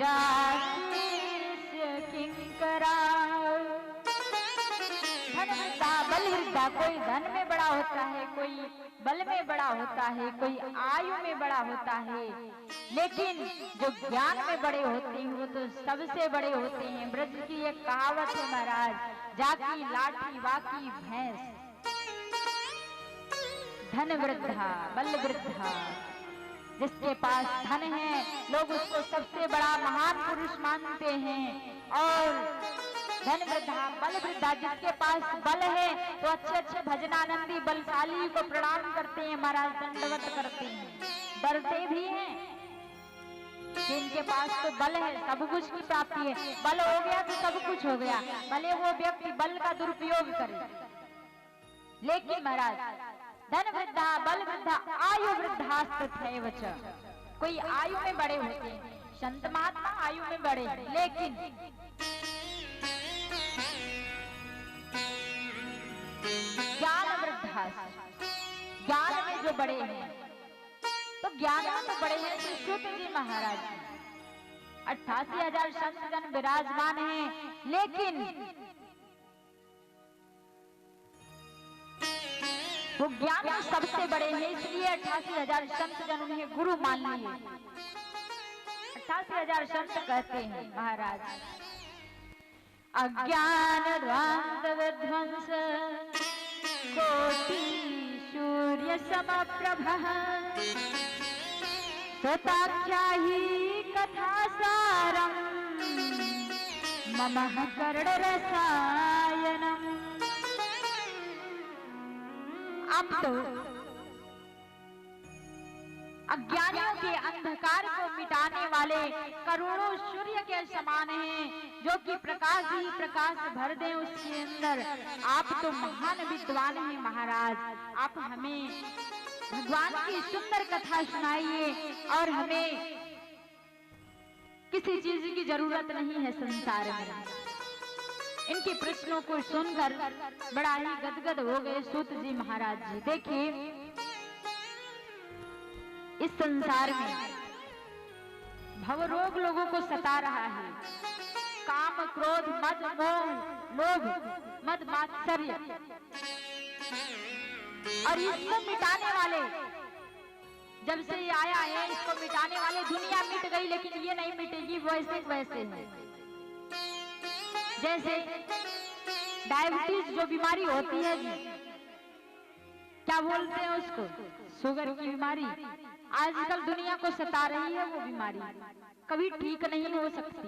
राकेश किंकरा। धन वृद्धा बल वृद्धा, कोई धन में बड़ा होता है, कोई बल में बड़ा होता है, कोई आयु में बड़ा होता है, लेकिन जो ज्ञान में बड़े होते हैं वो तो सबसे बड़े होते हैं। ब्रज की एक कहावत है महाराज, जाकी लाठी वाकी भैंस। धन वृद्धा बल वृद्धा, जिसके पास धन है लोग उसको सबसे बड़ा महान पुरुष मानते हैं, और धन वृद्धा बल वृद्धा, जिसके पास बल है तो अच्छे अच्छे भजनानंदी बलशाली को प्रणाम करते हैं महाराज, दंडवत करते हैं, डरते भी हैं। जिनके पास तो बल है सब कुछ की प्राप्ति है, बल हो गया तो सब कुछ हो गया, भले वो व्यक्ति बल का दुरुपयोग करे। लेकिन महाराज धन वृद्धा बल वृद्धा आयु वृद्धास्तथैवच, कोई आयु में बड़े होते हैं, संत महात्मा आयु में बड़े हैं, लेकिन ज्ञान वृद्धा, ज्ञान में जो बड़े हैं, तो ज्ञान में तो बड़े हैं श्री सूत जी महाराज। 88,000 संतगण विराजमान हैं, लेकिन वो ज्ञान में सबसे बड़े हैं, इसलिए 88,000 संतगण उन्हें गुरु मान लिए। 88,000 संत कहते हैं महाराज, अज्ञान ध्वांत विध्वंस कोटि सूर्य समप्रभः, सताख्या ही कथा सारम मम कर्ण रसायनम। अब तो अज्ञानियों के अंधकार को मिटाने वाले करोड़ों सूर्य के समान हैं, जो कि प्रकाश ही प्रकाश भर दें उसके अंदर। आप तो महान विद्वान हैं महाराज, आप हमें भगवान की सुंदर कथा सुनाइए, और हमें किसी चीज की जरूरत नहीं है संसार में। इनके प्रश्नों को सुनकर बड़ा ही गदगद हो गए सूत जी महाराज जी। देखिए इस संसार में भवरोग लोगों को सता रहा है, काम क्रोध मद मोह लोभ मद मात्सर्य, और इसको मिटाने वाले जब से ये आया है, इसको मिटाने वाले दुनिया मिट गई, लेकिन ये नहीं मिटेगी, वैसे वैसे है। जैसे डायबिटीज जो बीमारी होती है जी, क्या बोलते हैं उसको, शुगर की बीमारी, आजकल दुनिया को सता रही है। वो बीमारी कभी ठीक नहीं हो सकती।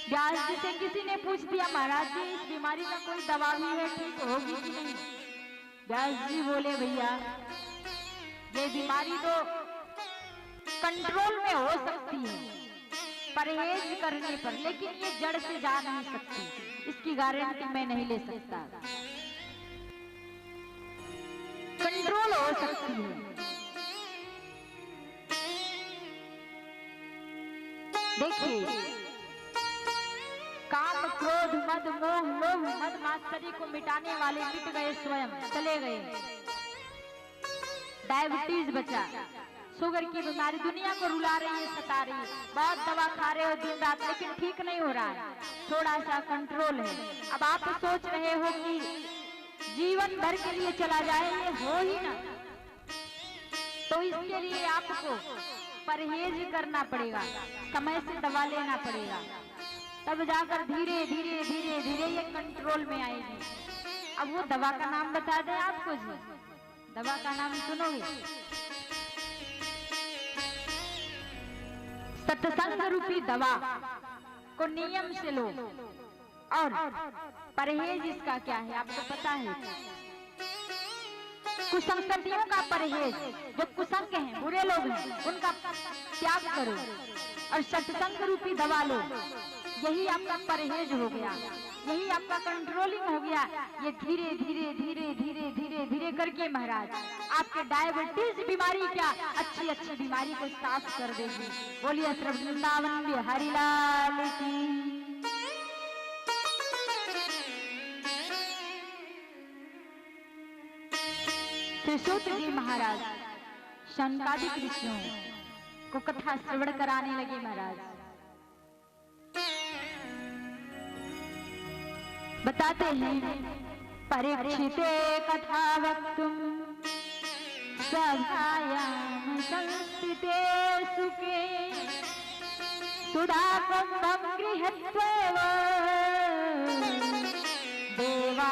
व्यास जी से किसी ने पूछ दिया, महाराज जी इस बीमारी का कोई दवा भी है, ठीक होगी कि नहीं? व्यास जी बोले, भैया ये बीमारी तो कंट्रोल में हो सकती है परहेज करने पर, लेकिन ये जड़ से जा नहीं सकती, इसकी गारंटी मैं नहीं ले सकता। कंट्रोल हो सकती है। देखिए काम क्रोध मद मोह लोभ मद मात्सर्य को मिटाने वाले मिट गए, स्वयं चले गए। डायबिटीज बचा, शुगर की बीमारी दुनिया को रुला रही है, सता रही है, बहुत दवा खा रहे हो दिन रात, लेकिन ठीक नहीं हो रहा है, थोड़ा सा कंट्रोल है। अब आप सोच रहे हो कि जीवन भर के लिए चला जाए, ये हो ही ना, तो इसके लिए आपको परहेज करना पड़ेगा, समय से दवा लेना पड़ेगा, तब जाकर धीरे धीरे धीरे धीरे ये कंट्रोल में आएगी। अब वो दवा का नाम बता दें आपको जी, दवा का नाम सुनोगे, सत्संग रूपी दवा को नियम से लो। और परहेज इसका क्या है आपको पता है? कुसंगतियों का परहेज, जो कुसंग हैं, बुरे लोग हैं, उनका त्याग करो और सत्संग रूपी दवा लो। यही आपका परहेज हो गया, यही आपका कंट्रोलिंग हो गया। ये धीरे धीरे धीरे धीरे धीरे धीरे करके महाराज आपके डायबिटीज बीमारी क्या अच्छी अच्छी बीमारी को साफ कर देगी। बोलिए श्री वृंदावन बिहारी लाल की। श्री सूत जी महाराज शंकादिक ऋषियों को कथा श्रवण कराने लगे महाराज। बताते हैं परीक्षिते कथा वक्तुम सभायां संस्थिते सुखे सुधा कुंभं गृहीत्वैव देवास्तत्र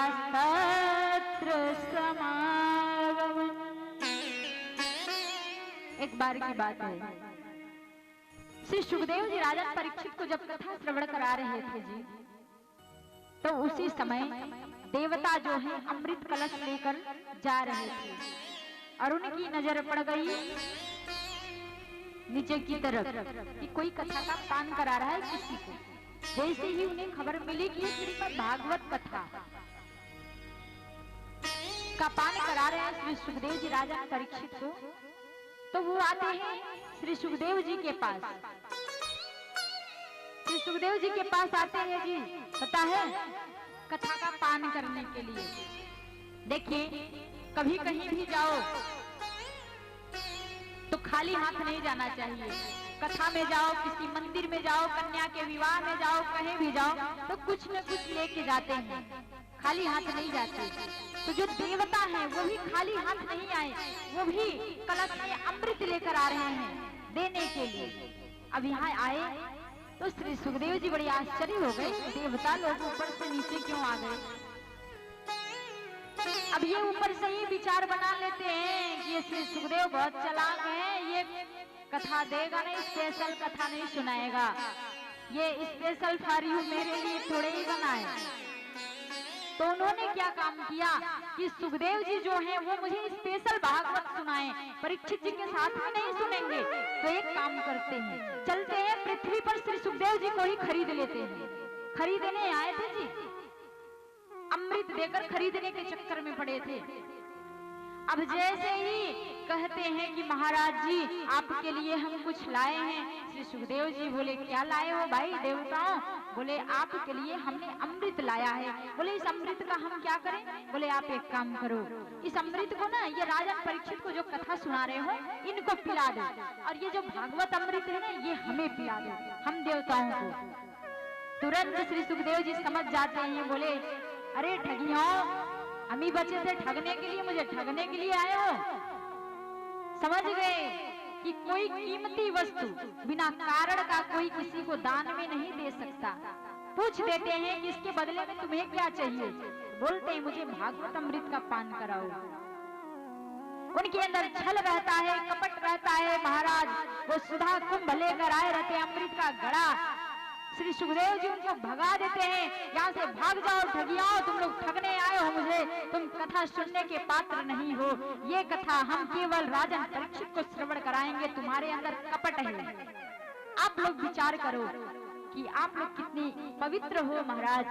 समागमन्। एक बार की बात है, श्री सुखदेव जी राजा परीक्षित को जब कथा श्रवण करा रहे थे जी, तो उसी समय देवता जो है अमृत कलश लेकर जा रहे थे और उनकी नजर पड़ गई नीचे की तरफ कि कोई कथा का पान करा रहा है किसी को। जैसे ही उन्हें खबर मिली कि श्रीमद् भागवत कथा का पान करा रहे हैं श्री सुखदेव जी राजा परीक्षित को, तो वो आते हैं श्री सुखदेव जी के पास। श्री सुखदेव जी के पास आते हैं जी, पता है, कथा का पान करने के लिए। देखिए, कभी कहीं भी जाओ तो खाली हाथ नहीं जाना चाहिए। कथा में जाओ, किसी मंदिर में जाओ, कन्या के विवाह में जाओ, कहीं भी जाओ तो कुछ न कुछ लेके जाते हैं, खाली हाथ नहीं जाते। तो जो देवता हैं वो भी खाली हाथ नहीं आए, वो भी कलश में अमृत लेकर आ रहे हैं देने के लिए। अब यहाँ आए तो श्री सुखदेव जी बड़ी आश्चर्य हो गए, देवता लोग ऊपर से नीचे क्यों आ गए। अब ये ऊपर से ही विचार बना लेते हैं कि ये श्री सुखदेव बहुत चालाक हैं, ये कथा देगा नहीं, स्पेशल कथा नहीं सुनाएगा, ये स्पेशल फॉर यू मेरे लिए थोड़े ही बनाए। तो उन्होंने क्या काम किया कि सुखदेव जी जो हैं वो मुझे स्पेशल भागवत सुनाएं, परीक्षित जी के साथ में नहीं सुनेंगे। तो एक काम करते हैं, चलते हैं पृथ्वी पर श्री सुखदेव जी को ही खरीद लेते हैं। खरीदने आए थे जी, अमृत देकर खरीदने के चक्कर में पड़े थे। अब जैसे ही कहते हैं कि महाराज जी आपके लिए हम कुछ लाए हैं, श्री सुखदेव जी बोले क्या लाए हो भाई देवताओं? बोले आपके लिए हमने अमृत लाया है। बोले इस अमृत का हम क्या करें? बोले आप एक काम करो, इस अमृत को ना ये राजा परीक्षित को जो कथा सुना रहे हो इनको पिला दो, और ये जो भागवत अमृत है ना ये हमें पिला दो, हम देवताओं को। तुरंत श्री सुखदेव जी समझ जाते हैं, बोले अरे ठगियों, हम ही बचे थे ठगने के लिए, मुझे ठगने के लिए आए हो। समझ गए कि कोई कीमती वस्तु बिना कारण का कोई किसी को दान में नहीं दे सकता। पूछ देते हैं कि इसके बदले में तुम्हें क्या चाहिए? बोलते हैं मुझे भागवत अमृत का पान कराओ। उनके अंदर छल रहता है, कपट रहता है। महाराज वो सुधा कुंभ लेकर आए रहते, अमृत का घड़ा। श्री सुखदेव जी उनको भगा देते हैं, यहाँ से भाग जाओ ठगियाओ, तुम लोग ठगने आए हो मुझे, तुम कथा सुनने के पात्र नहीं हो। ये कथा हम केवल राजा परीक्षित को श्रवण कराएंगे, तुम्हारे अंदर कपट है। आप लोग विचार करो कि आप लोग कितनी पवित्र हो महाराज,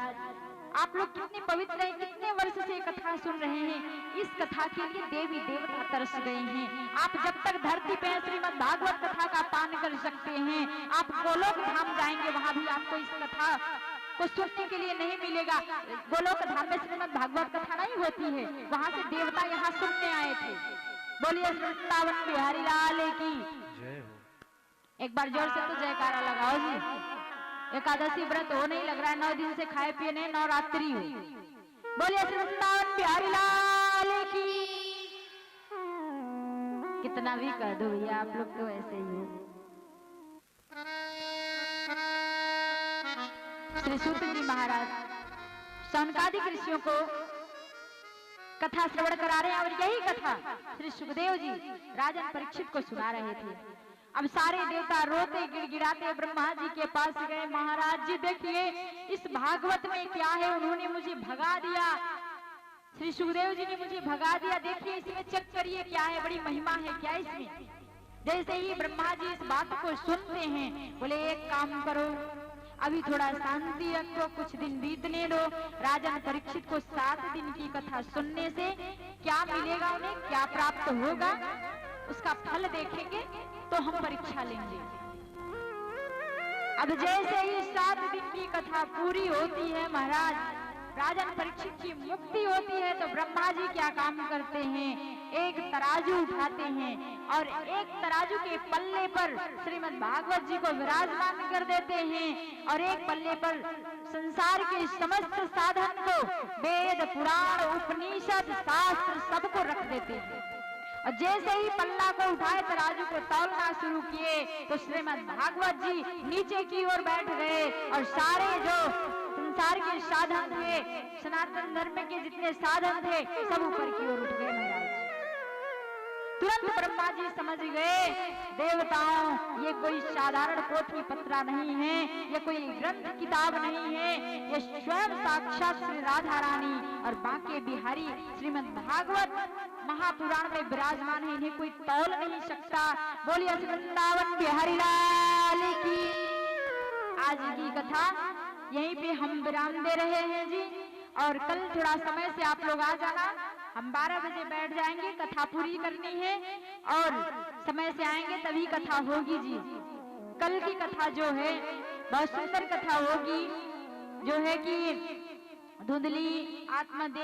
आप लोग कितने पवित्र हैं, कितने वर्ष से कथा सुन रहे हैं। इस कथा के लिए देवी देवता तरस गए हैं। आप जब तक धरती पे श्रीमद् भागवत कथा का पान कर सकते हैं, आप गोलोक धाम जाएंगे, वहां भी आपको इस कथा को सुनने के लिए नहीं मिलेगा। गोलोक धाम में श्रीमद् भागवत कथा नहीं होती है, वहां से देवता यहाँ सुनने आए थे। बोलिए वृंदावन बिहारी लाल की जय हो। एक बार जोर से तो जयकारा लगाओ जी। एकादशी व्रत हो नहीं लग रहा है, 9 दिन से खाए पिए नहीं, नवरात्रि हो। बोलिए वृंदावन बिहारी लाल की। कितना भी कह दो भैया, आप लोग तो ऐसे ही हो। श्री सूत जी महाराज शौनकादिक ऋषियों को कथा श्रवण करा रहे हैं, और यही कथा श्री सुखदेव जी राजा परीक्षित को सुना रहे थे। अब सारे देवता रोते गिड़गिड़ाते ब्रह्मा जी के पास गए। महाराज जी देखिए इस भागवत में क्या है, उन्होंने मुझे भगा दिया, श्री सुखदेव जी ने मुझे भगा दिया। देखिए इसमें चेक करिए क्या है, बड़ी महिमा है क्या इसमें। जैसे ही ब्रह्मा जी इस बात को सुनते हैं, बोले एक काम करो, अभी थोड़ा शांति रखो, कुछ दिन बीतने दो। राजा परीक्षित को 7 दिन की कथा सुनने से क्या मिलेगा, उन्हें क्या प्राप्त होगा, उसका फल देखेंगे तो हम परीक्षा लेंगे। अब जैसे ही 7 दिन की कथा पूरी होती है महाराज, राजा परीक्षित की मुक्ति होती है, तो ब्रह्मा जी क्या काम करते हैं, एक तराजू उठाते हैं और एक तराजू के पल्ले पर श्रीमद् भागवत जी को विराजमान कर देते हैं, और एक पल्ले पर संसार के समस्त साधन को वेद पुराण उपनिषद शास्त्र सबको रख देते हैं। और जैसे ही पल्ला को उठाए तराजू को तौलना शुरू किए तो श्रीमद् भागवत जी नीचे की ओर बैठ गए और सारे जो संसार के साधन थे, सनातन धर्म के जितने साधन थे, सब ऊपर की ओर उठ गए महाराज। तुरंत ब्रह्मा जी समझ गए, देवताओं ये कोई साधारण पोथी पत्रा नहीं है, ये कोई ग्रंथ किताब नहीं है, ये स्वयं साक्षात श्री राधा रानी और बांके बिहारी श्रीमद् भागवत महापुराण में विराजमान है, इन्हें कोई तौल नहीं सकता। बोलिए वृंदावन बिहारी लाल की। आज की कथा यहीं पे हम विराम दे रहे हैं जी, और कल थोड़ा समय से आप लोग आ जाना, हम 12 बजे बैठ जाएंगे, कथा पूरी करनी है और समय से आएंगे तभी कथा होगी जी। कल की कथा जो है बहुत सुंदर कथा होगी, जो है कि धुंधली आत्मा